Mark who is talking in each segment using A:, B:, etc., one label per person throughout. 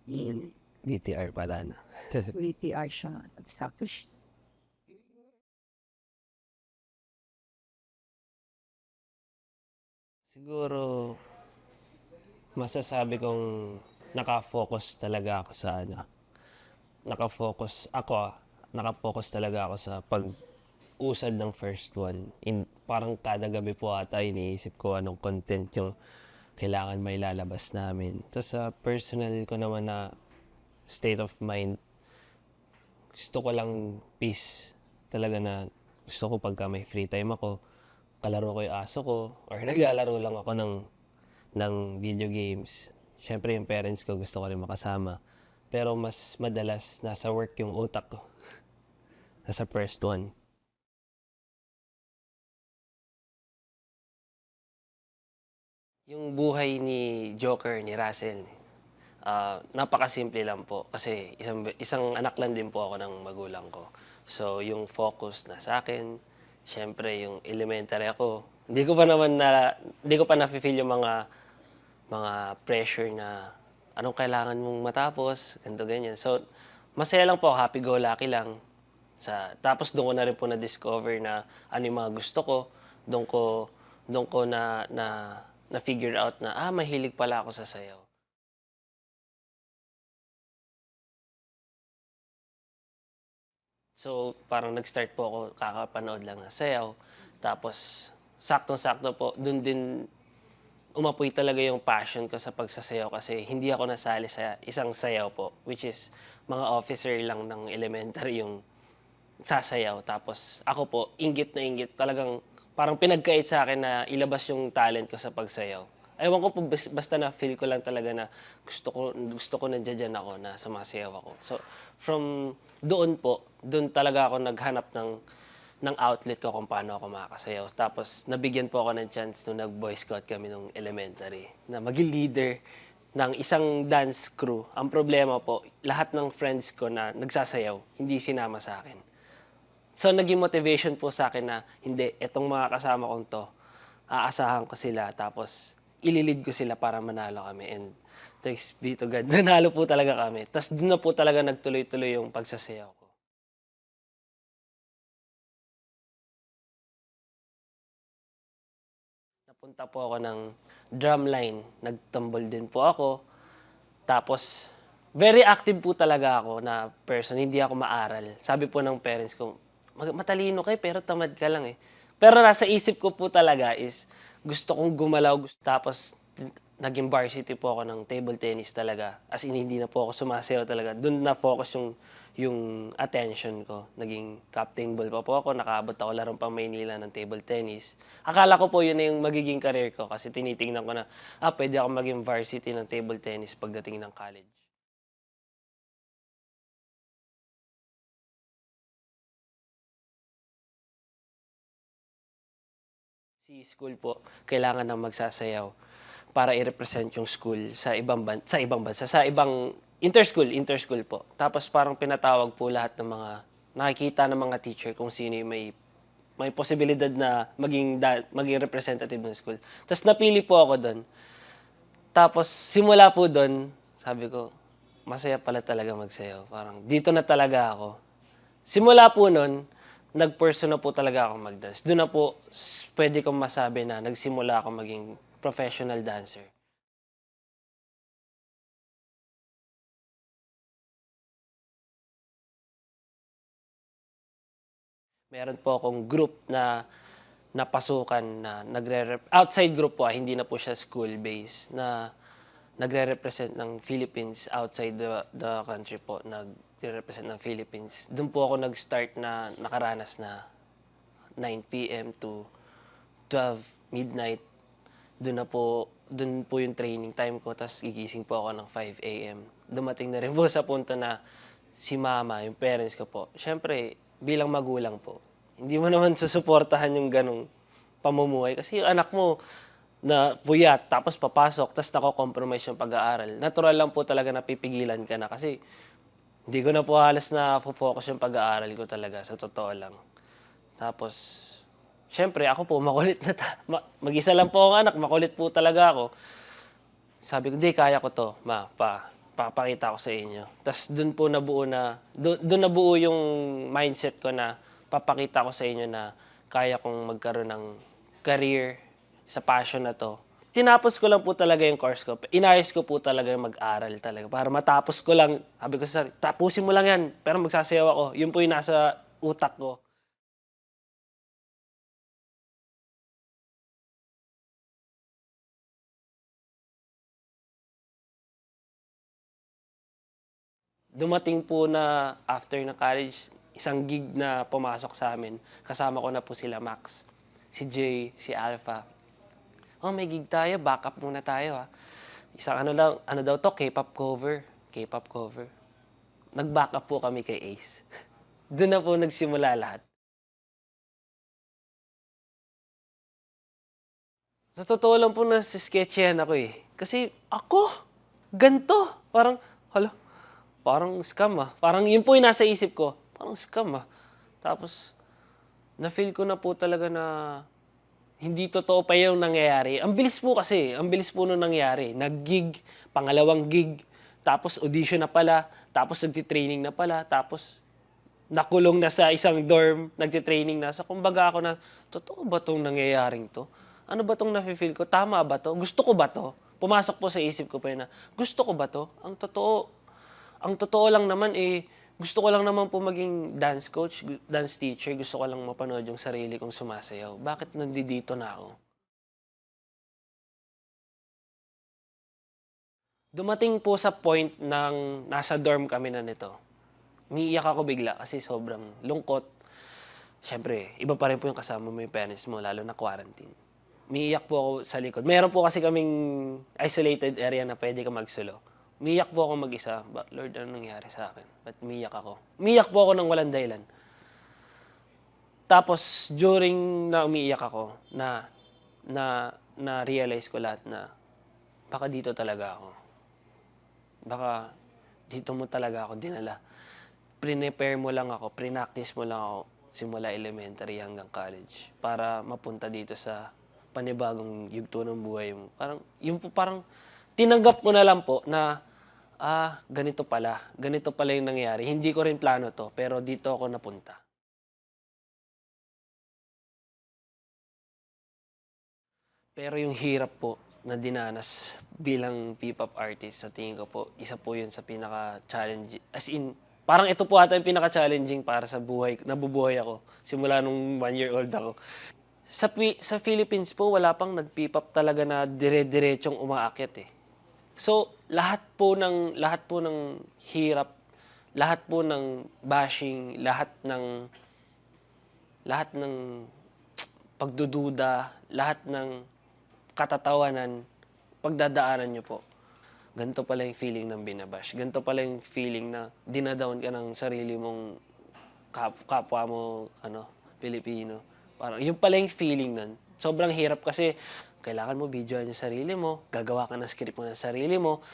A: BTR pala, no?
B: VTR siya. Sakto siya.
A: Siguro, masasabi kong naka-focus talaga ako sa ano. Naka-focus talaga ako sa pag-usad ng first one. Parang kada gabi po ata iniisip ko anong content yung kailangan may lalabas namin. Tapos sa personal ko naman na state of mind, gusto ko lang peace. Talaga na gusto ko pagka may free time ako, kalaro ko yung aso ko, or naglalaro lang ako ng video games. Siyempre yung parents ko gusto ko rin makasama. Pero mas madalas nasa work yung utak ko. Nasa first one. Yung buhay ni Joker, ni Russell, napakasimple lang po. Kasi isang anak lang din po ako ng magulang ko. So, yung focus na sa akin, syempre yung elementary ako, hindi ko pa nafe-feel yung mga pressure na anong kailangan mong matapos, ganito ganyan. So, masaya lang po, happy-go-lucky lang. Tapos doon ko na rin po na-discover na ano yung mga gusto ko. Doon ko, doon ko na figure out na, mahilig pala ako sa sayaw. So, parang nag-start po ako kakapanood lang ng sayaw. Tapos, saktong-sakto po, doon din umapoy talaga yung passion ko sa pagsasayaw kasi hindi ako nasali sa isang sayaw po, which is mga officer lang ng elementary yung sasayaw. Tapos ako po, inggit na inggit, talagang parang pinagkait sa akin na ilabas yung talent ko sa pagsayaw. Ewan ko po, basta na feel ko lang talaga na gusto ko nandiyan ako na sumasayaw ako. So, from doon po, doon talaga ako naghanap ng outlet ko kung paano ako makakasayaw. Tapos, nabigyan po ako ng chance nung nag-boy scout kami nung elementary na maging leader ng isang dance crew. Ang problema po, lahat ng friends ko na nagsasayaw, hindi sinama sa akin. So, naging motivation po sa akin na, hindi, etong mga kasama kong to, aasahan ko sila, tapos ililid ko sila para manalo kami. And thanks be to God, nanalo po talaga kami. Tapos doon na po talaga nagtuloy-tuloy yung pagsasayaw ko. Napunta po ako ng drumline, nagtambol din po ako. Tapos, very active po talaga ako na person, hindi ako maaral. Sabi po ng parents ko, matalino kayo pero tamad ka lang eh. Pero nasa isip ko po talaga is gusto kong gumalaw. Tapos, naging varsity po ako ng table tennis talaga. As in, hindi na po ako sumasayaw talaga. Doon na focus yung attention ko. Naging captain ball pa po ako. Nakaabot ako larong pang Maynila ng table tennis. Akala ko po yun na yung magiging career ko kasi tinitingnan ko na, pwede ako maging varsity ng table tennis pagdating ng college. Si school po, kailangan ng magsasayaw para i-represent yung school sa ibang interschool po. Tapos parang pinatawag po lahat ng mga nakikita ng mga teacher kung sino yung may posibilidad na maging representative ng school. Tapos napili po ako doon. Tapos simula po doon, sabi ko, masaya pala talaga magsayaw. Parang dito na talaga ako. Simula po noon, nag-pursue na po talaga ako mag-dance. Doon na po pwede kong masabi na nagsimula ako maging professional dancer. Meron po akong group na napasukan na outside group po, hindi na po siya school-based, na nagre-represent ng Philippines outside the country po, nagre-represent ng Philippines. Doon po ako nag-start na nakaranas na 9 p.m. to 12 midnight. Doon po yung training time ko, tapos gigising po ako ng 5 a.m. Dumating na rin po sa punto na si mama, yung parents ko po, syempre, bilang magulang po, hindi mo naman susuportahan yung ganong pamumuhay. Kasi yung anak mo, na puyat, tapos papasok, tapos nako-compromise yung pag-aaral. Natural lang po talaga na pipigilan ka na kasi hindi ko na po halos na focus yung pag-aaral ko talaga, sa totoo lang. Tapos, syempre ako po, makulit na mag-isa lang po ang anak, makulit po talaga ako. Sabi ko, di, kaya ko to, ma, pa. papakita ko sa inyo. Tas dun po nabuo na dun nabuo yung mindset ko na papakita ko sa inyo na kaya kong magkaroon ng career sa passion na 'to. Tinapos ko lang po talaga yung course ko. Inayos ko po talaga yung mag-aral talaga para matapos ko lang. Sabi ko sa sarili, "Tapusin mo lang 'yan, pero magsasayaw ako." Yun po yung nasa utak ko. Dumating po na after ng college, isang gig na pumasok sa amin. Kasama ko na po sila Max, si Jay, si Alpha. "Oh, may gig tayo, backup muna tayo, ah." Isang ano lang, ano daw 'to, K-pop cover, K-pop cover. Nag-backup po kami kay Ace. Dun na po nagsimula lahat. Sa totoo lang po nasi-sketchyhan ako, eh. Kasi ako, gan'to, parang, hala, parang scam, ah. Parang yun po yung nasa isip ko, parang scam, ah. Tapos na-feel ko na po talaga na hindi totoo pa yung nangyayari. Ang bilis po kasi, ang bilis po nung nangyari. Nag-gig, pangalawang gig, tapos audition na pala, tapos nagti-training na pala, tapos nakulong na sa isang dorm, nagti-training na. So kumbaga ako na, totoo ba 'tong nangyayaring 'to? Ano ba 'tong nafi-feel ko? Tama ba 'to? Gusto ko ba 'to? Pumasok po sa isip ko pa yun na, gusto ko ba 'to? Ang totoo lang naman, eh, gusto ko lang naman po maging dance coach, dance teacher. Gusto ko lang mapanood yung sarili kong sumasayaw. Bakit nandito na ako? Dumating po sa point ng nasa dorm kami na nito. Umiiyak ako bigla kasi sobrang lungkot. Siyempre, iba pa rin po yung kasama mo yung parents mo, lalo na quarantine. Umiiyak po ako sa likod. Meron po kasi kaming isolated area na pwede ka magsulo. Umiiyak po ako mag-isa. Lord, ano nangyari sa akin? Ba't umiiyak ako? Umiiyak po ako ng walang dahilan. Tapos, during na umiiyak ako, na-realize ko lahat na baka dito talaga ako. Baka dito mo talaga ako dinala. Prepare mo lang ako, prinactice mo lang ako simula elementary hanggang college para mapunta dito sa panibagong yugto ng buhay mo. Parang, yung po parang tinanggap ko na lang po na, ganito pala yung nangyari. Hindi ko rin plano to, pero dito ako napunta. Pero yung hirap po na dinanas bilang P-pop artist, sa tingin ko po, isa po yun sa pinaka-challenge. As in, parang ito po ata yung pinaka-challenging para sa buhay, nabubuhay ako, simula nung 1 year old ako. Sa Philippines po, wala pang nag-P-pop talaga na dire-diretsong umaakyat, eh. So, lahat po ng hirap, lahat po ng bashing, lahat ng pagdududa, lahat ng katatawanan, pagdadaanan niyo po. Ganito pala yung feeling ng binabash. Ganito pala yung feeling na dinadown ka ng sarili mong kapwa mo, Pilipino. Parang yun pala yung feeling nun. Sobrang hirap kasi kailangan mo videoan yung sarili mo, gagawa ka ng script mo ng sarili mo,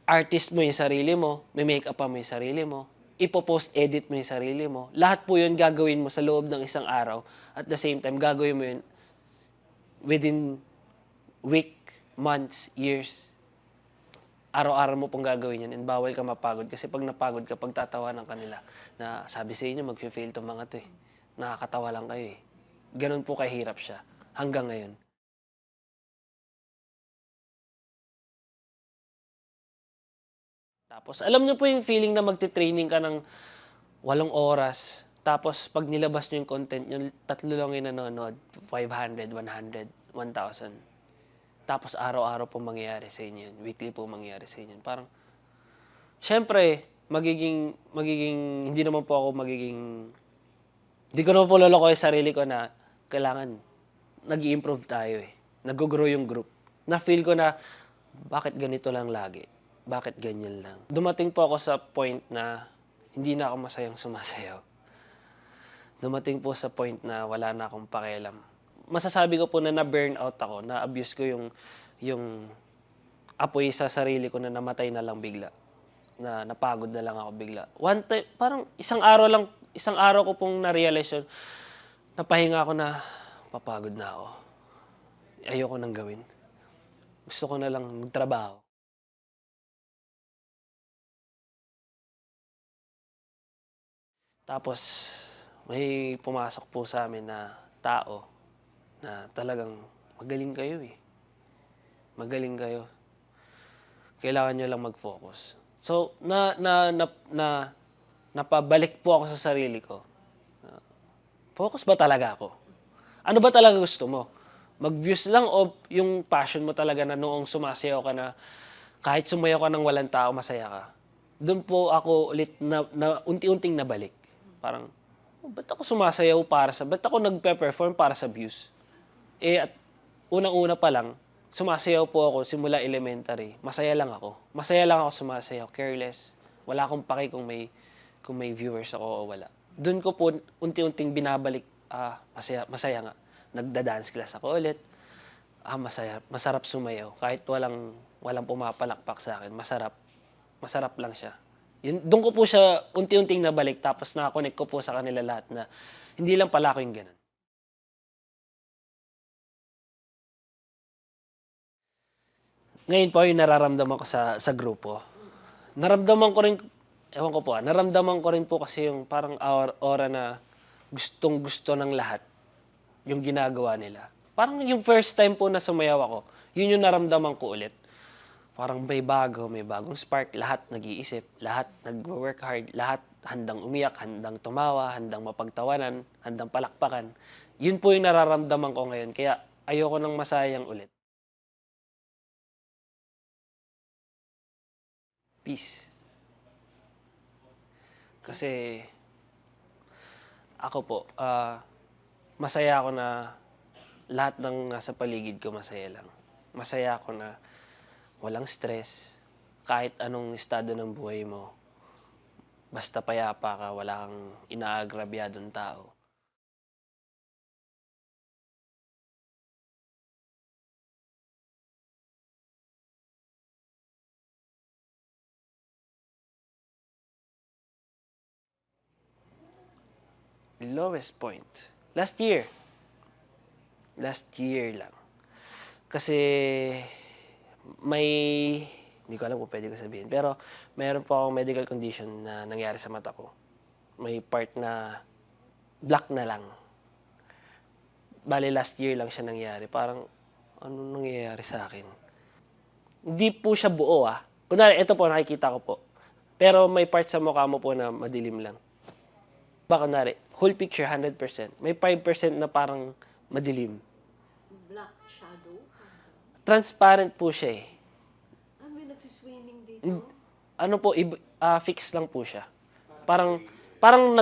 A: artist mo yung sarili mo, may make-up pa mo yung sarili mo, ipo-post edit mo yung sarili mo. Lahat po yun gagawin mo sa loob ng isang araw. At the same time, gagawin mo yun within week, months, years. Araw-araw mo pong gagawin yan and bawal ka mapagod kasi pag napagod ka, pagtatawanan ka nila na sabi sa inyo mag-fail tong mga to, eh. Nakakatawa lang kayo, eh. Ganun po kahirap siya hanggang ngayon. Tapos alam niyo po yung feeling na magte-training ka ng 8 oras, tapos 'pag nilabas niyo yung content niyo, 3 lang yung nanonood, 500, 100, 1,000. Tapos araw-araw po mangyayari sa inyo yun, weekly po mangyayari sa inyo yun. Parang siyempre magiging hindi ko naman po lolokohin sarili ko na kailangan nag-i-improve tayo, eh. Naggo-grow yung group. Na-feel ko na, bakit ganito lang lagi? Bakit ganyan lang? Dumating po ako sa point na hindi na ako masayang sumasayaw. Dumating po sa point na wala na akong pakialam. Masasabi ko po na na-burnout ako, na-abuse ko yung apoy sa sarili ko na namatay na lang bigla. Na napagod na lang ako bigla. One time, parang isang araw ko pong na-realize yun, napahinga ako na, papagod na ako. Ayoko nang gawin. Gusto ko na lang magtrabaho. Tapos may pumasok po sa amin na tao na talagang, "Magaling kayo, eh, magaling kayo. Kailangan niyo lang mag-focus." So, napabalik po ako sa sarili ko. Focus ba talaga ako? Ano ba talaga gusto mo? Mag-views lang o yung passion mo talaga na noong sumasayaw ka na kahit sumayaw ka ng walang tao, masaya ka? Do'n po ako ulit na unti-unting nabalik. Parang, "Oh, ba't ako sumasayaw ba't ako nagpe-perform para sa views?" Eh, at unang-una pa lang, sumasayaw po ako simula elementary. Masaya lang ako. Masaya lang ako sumasayaw, careless. Wala akong pake kung may viewers ako o wala. Do'n ko po unti-unting binabalik, masaya masaya nga. Nagda-dance class ako ulit. Masarap sumayaw kahit walang pumapalakpak sa'kin, masarap lang siya. Do'n ko po siya unti-unting nabalik tapos naka-connect ko po sa kanila lahat na hindi lang pala ako yung gano'n. Ngayon po yung nararamdaman ko sa grupo. Naramdaman ko rin, ewan ko po, naramdaman ko rin po kasi yung parang aura na gustong-gusto ng lahat yung ginagawa nila. Parang yung first time po na sumayaw ako, yun yung naramdaman ko ulit. Parang may bagong spark, lahat nag-iisip, lahat nagwo-work hard, lahat handang umiyak, handang tumawa, handang mapagtawanan, handang palakpakan. Yun po yung nararamdaman ko ngayon, kaya ayoko nang masayang ulit. Peace. Kasi ako po, masaya ako na lahat ng nasa paligid ko masaya lang. Masaya ako na walang stress, kahit anong estado ng buhay mo, basta payapa ka, wala kang inaagrabyadong tao. Lowest point, last year. Last year lang. Kasi may hindi ko alam kung puwede ko sabihin, pero meron po akong medical condition na nangyari sa mata ko. May part na black na lang. Bale last year lang siya nangyari. Parang, ano nangyayari sa akin? Hindi po siya buo, Kunwari ito po nakikita ko po, pero may part sa mukha mo po na madilim lang. Kunwari whole picture 100%, may 5% na parang madilim.
C: Black shadow?
A: Transparent po siya, eh.
C: May nagsiswimming dito?
A: Ano po, fix lang po siya. Parang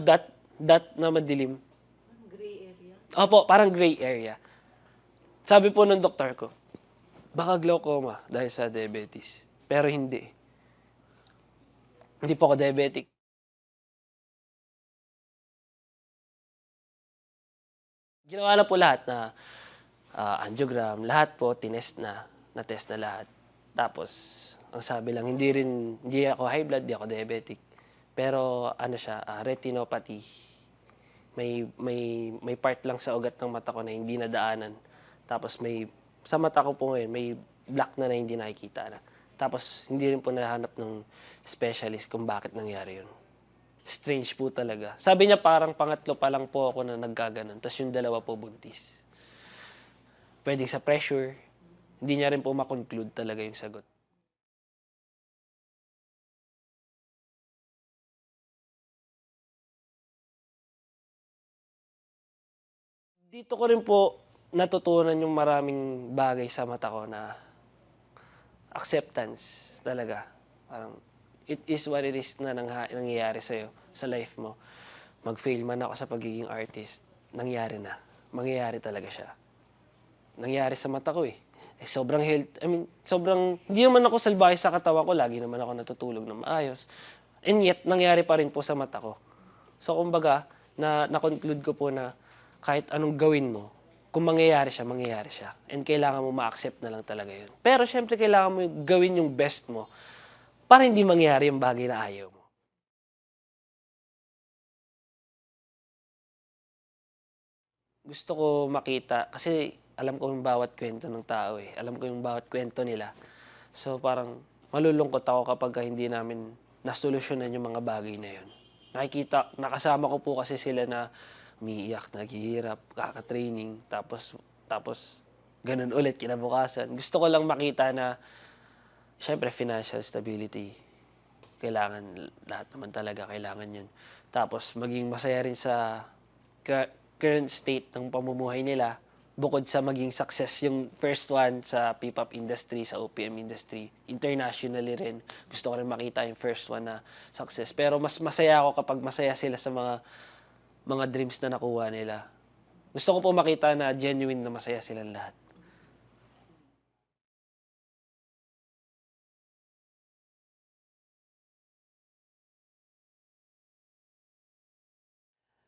A: dot na madilim.
C: Gray area?
A: Opo, parang gray area. Sabi po ng doktor ko, baka glaucoma dahil sa diabetes. Pero hindi. Hindi po ako diabetic. Ginawa na po lahat na angiogram, lahat po tinest na, na-test na lahat. Tapos, ang sabi lang, hindi ako high blood, hindi ako diabetic. Pero ano siya, retinopathy. May part lang sa ugat ng mata ko na hindi nadaanan. Tapos sa mata ko po ngayon, may black na hindi nakikita na. Tapos hindi rin po nahanap ng specialist kung bakit nangyari yun. Strange po talaga. Sabi niya parang pangatlo pa lang po ako na naggaganon, tapos yung dalawa po buntis. Pwedeng sa pressure, hindi niya rin po makonclude talaga yung sagot. Dito ko rin po natutunan yung maraming bagay sa mata ko na acceptance talaga. Parang it is what it is na nangyayari sa'yo, sa life mo. Mag-fail man ako sa pagiging artist, nangyari na. Mangyayari talaga siya. Nangyari sa mata ko, eh. Sobrang, hindi naman ako salbahe sa katawan ko, lagi naman ako natutulog ng maayos. And yet, nangyari pa rin po sa mata ko. So, kumbaga, na-conclude ko po na kahit anong gawin mo, kung mangyayari siya, mangyayari siya. And kailangan mo ma-accept na lang talaga yun. Pero syempre, kailangan mo gawin yung best mo para hindi mangyari yung bagay na ayaw mo. Gusto ko makita, kasi alam ko yung bawat kwento ng tao, eh. Alam ko yung bawat kwento nila. So parang malulungkot ako kapag hindi namin nasolusyonan yung mga bagay na yun. nakasama ko po kasi sila na umiiyak, naghihirap, kaka-training, tapos ganun ulit kinabukasan. Gusto ko lang makita na siyempre financial stability, kailangan, lahat naman talaga kailangan yun. Tapos maging masaya rin sa current state ng pamumuhay nila, bukod sa maging success yung first one sa P-pop industry, sa OPM industry, internationally rin. Gusto ko rin makita yung first one na success. Pero mas masaya ako kapag masaya sila sa mga dreams na nakuha nila. Gusto ko po makita na genuine na masaya silang lahat.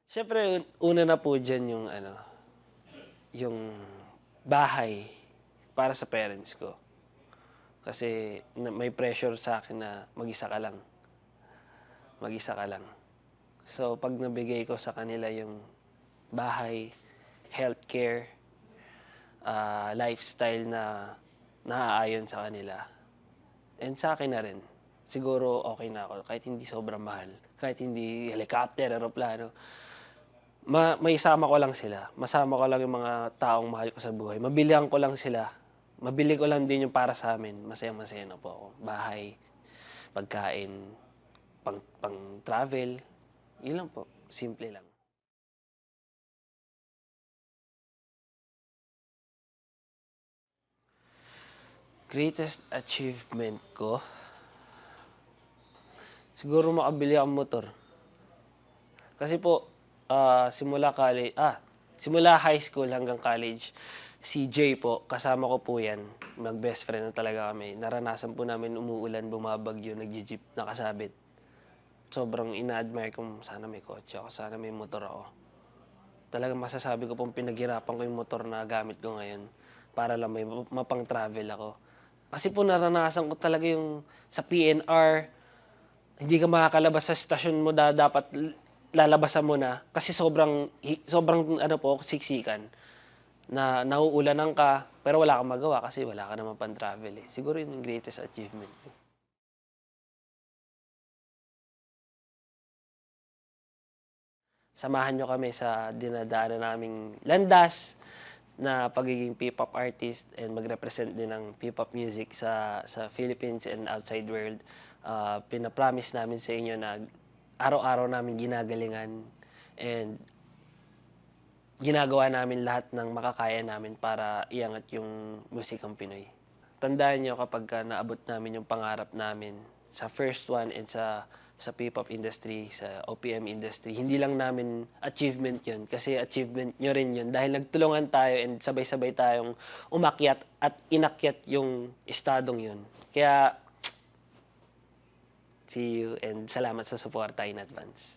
A: Siyempre, una na po dyan yung bahay para sa parents ko. Kasi may pressure sa akin na mag-isa ka lang. Mag-isa ka lang. So, pag nabigay ko sa kanila yung bahay, healthcare, lifestyle na naaayon sa kanila, and sa akin na rin, siguro okay na ako. Kahit hindi sobrang mahal, kahit hindi helicopter, aeroplano, may isama ko lang sila. Masama ko lang yung mga taong mahal ko sa buhay. Mabilihan ko lang sila. Mabili ko lang din yung para sa amin. Masaya-masaya na po ako. Bahay, pagkain, pang travel. Yun lang po. Simple lang. Greatest achievement ko? Siguro makabili akong motor. Kasi po, simula high school hanggang college, si Jay po, kasama ko po yan. Mag-best friend na talaga kami. Naranasan po namin umuulan, bumabagyo, nag-jeep, nakasabit. Sobrang ina-admire ko, sana may kotse ako, sana may motor ako. Talagang masasabi ko pong pinaghirapan ko yung motor na gamit ko ngayon para lang may mapang-travel ako. Kasi po naranasan ko talaga yung sa PNR, hindi ka makakalabas sa stasyon mo, dapat lalabasan mo na kasi sobrang siksikan na nauulanan ka pero wala kang magawa kasi wala ka naman pang travel eh. Siguro yun yung greatest achievement ko. Samahan nyo kami sa dinadaanan naming landas na pagiging P-pop artist and mag-represent din ng P-pop music sa Philippines and outside world. Pinapromise namin sa inyo na araw-araw namin ginagalingan and ginagawa namin lahat ng makakaya namin para iangat yung musikang Pinoy. Tandaan nyo kapag naabot namin yung pangarap namin sa first one and sa P-pop industry, sa OPM industry, hindi lang namin achievement yun kasi achievement nyo rin yun dahil nagtulungan tayo and sabay-sabay tayong umakyat at inakyat yung estadong yun. Kaya see you and salamat sa suporta in advance.